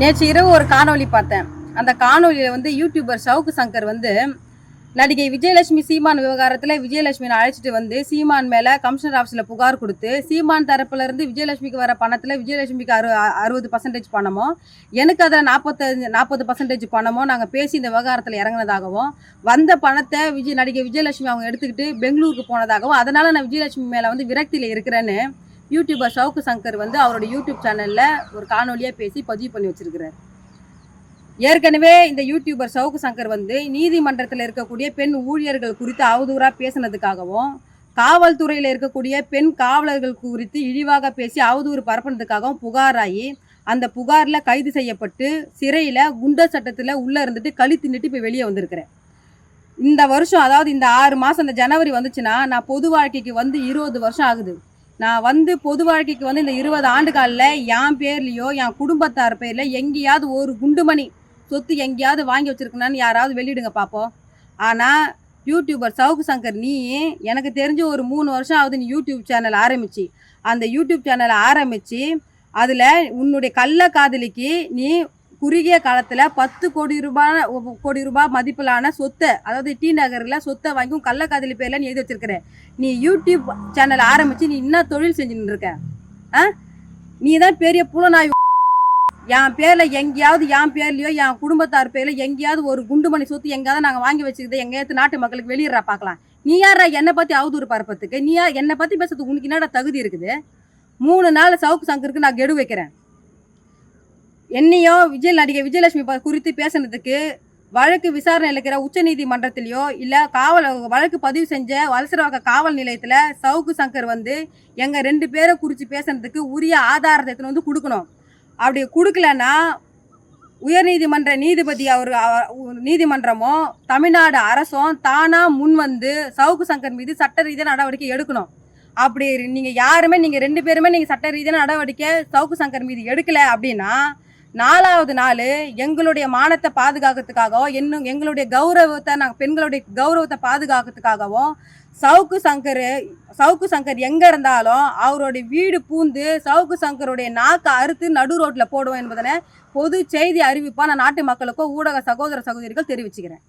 நேற்று இரவு ஒரு காணொளி பார்த்தேன். அந்த காணொலியில் வந்து யூடியூபர் ஷவுக்கு சங்கர் வந்து நடிகை விஜயலட்சுமி சீமான் விவகாரத்தில் விஜயலட்சுமியை அழைச்சிட்டு வந்து சீமான் மேலே கமிஷனர் ஆஃபீஸில் புகார் கொடுத்து சீமான் தரப்புலேருந்து விஜயலட்சுமிக்கு வர பணத்தில் விஜயலட்சுமிக்கு 60% பணமோ எனக்கு அதில் 40% பணமோ நாங்கள் பேசி இந்த விவகாரத்தில் இறங்கினதாகவும் வந்த பணத்தை நடிகை விஜயலட்சுமி அவங்க எடுத்துக்கிட்டு பெங்களூருக்கு போனதாகவும் அதனால் நான் விஜயலட்சுமி மேலே வந்து விரக்தியில் இருக்கிறேன்னு யூடியூபர் ஷவுக்கு சங்கர் வந்து அவரோட யூடியூப் சேனலில் ஒரு காணொலியாக பேசி பதிவு பண்ணி வச்சிருக்கிறார். ஏற்கனவே இந்த யூடியூபர் ஷவுக்கு சங்கர் வந்து நீதிமன்றத்தில் இருக்கக்கூடிய பெண் ஊழியர்கள் குறித்து அவதூறாக பேசினதுக்காகவும் காவல்துறையில் இருக்கக்கூடிய பெண் காவலர்கள் குறித்து இழிவாக பேசி அவதூறு பரப்புனதுக்காகவும் புகாராகி அந்த புகாரில் கைது செய்யப்பட்டு சிறையில் குண்டர் சட்டத்தில் உள்ளே இருந்துட்டு களி தின்னுட்டு இப்போ வெளியே வந்திருக்கிறேன். இந்த வருஷம், அதாவது இந்த 6 மாதம், இந்த ஜனவரி வந்துச்சுன்னா நான் பொது வாழ்க்கைக்கு வந்து 20 வருஷம் ஆகுது. நான் வந்து பொது வாழ்க்கைக்கு வந்து இந்த 20 ஆண்டு காலில் என் பேர்லையோ என் குடும்பத்தார் பேரில் எங்கேயாவது ஒரு குண்டுமணி சொத்து எங்கேயாவது வாங்கி வச்சுருக்கணும்னு யாராவது வெளியிடுங்க பார்ப்போம். ஆனால் யூடியூபர் ஷவுக்கு சங்கர், நீ எனக்கு தெரிஞ்சு ஒரு 3 வருஷம் ஆகுது நீ யூடியூப் சேனல் ஆரம்பிச்சு. அந்த யூடியூப் சேனலை ஆரம்பித்து அதில் உன்னுடைய கள்ள காதலிக்கு நீ குறுகிய காலத்தில் 10 கோடி ரூபாய் மதிப்பிலான சொத்தை, அதாவது டி நகரில் சொத்தை வாங்கி கள்ள காதலி பேரில் நீ எழுதி வச்சிருக்கிற. நீ யூடியூப் சேனல் ஆரம்பித்து நீ என்ன தொழில் செஞ்சுன்னு இருக்க? நீ தான் பெரிய புலனாய்வு. என் பேரில் எங்கேயாவது, என் பேர்லையோ என் குடும்பத்தார் பேரில் எங்கேயாவது ஒரு குண்டுமணி சொத்து எங்கேயாவது நாங்கள் வாங்கி வச்சுக்கிது எங்கேயாவது நாட்டு மக்களுக்கு வெளியிடறா பார்க்கலாம். நீ யாரா என்னை பற்றி அவதூறு பரப்பத்துக்கு? நீ என்னை பற்றி பேசுறதுக்கு உனக்கு என்னடா தகுதி இருக்குது? 3 நாள் ஷவுக்கு சங்கருக்கு நான் கெடு வைக்கிறேன். என்னையோ நடிகை விஜயலட்சுமி குறித்து பேசுனதுக்கு வழக்கு விசாரணை இருக்கிற உச்ச நீதிமன்றத்திலையோ இல்லை வழக்கு பதிவு செஞ்ச வலசரவாக்க காவல் நிலையத்தில் ஷவுக்கு சங்கர் வந்து எங்கள் 2 பேரை குறித்து பேசுனதுக்கு உரிய ஆதாரத்தை வந்து கொடுக்கணும். அப்படி கொடுக்கலன்னா உயர்நீதிமன்ற நீதிபதி நீதிமன்றமோ தமிழ்நாடு அரசும் தானாக முன் வந்து ஷவுக்கு சங்கர் மீது சட்ட ரீதியான நடவடிக்கை எடுக்கணும். அப்படி நீங்கள் யாருமே, நீங்கள் 2 பேருமே நீங்கள் சட்ட ரீதியான நடவடிக்கை ஷவுக்கு சங்கர் மீது எடுக்கலை அப்படின்னா 4வது நாள் எங்களுடைய மானத்தை பாதுகாக்கிறதுக்காகவும் எங்களுடைய கௌரவத்தை, நாங்கள் பெண்களுடைய கௌரவத்தை பாதுகாக்கிறதுக்காகவும் ஷவுக்கு சங்கர் எங்கே இருந்தாலும் அவருடைய வீடு பூந்து ஷவுக்கு சங்கருடைய நாக்கை அறுத்து நடு ரோட்டில் போடுவோம் என்பதனை பொது செய்தி அறிவிப்பாக நான் நாட்டு மக்களுக்கோ ஊடக சகோதர சகோதரிகள் தெரிவிச்சுக்கிறேன்.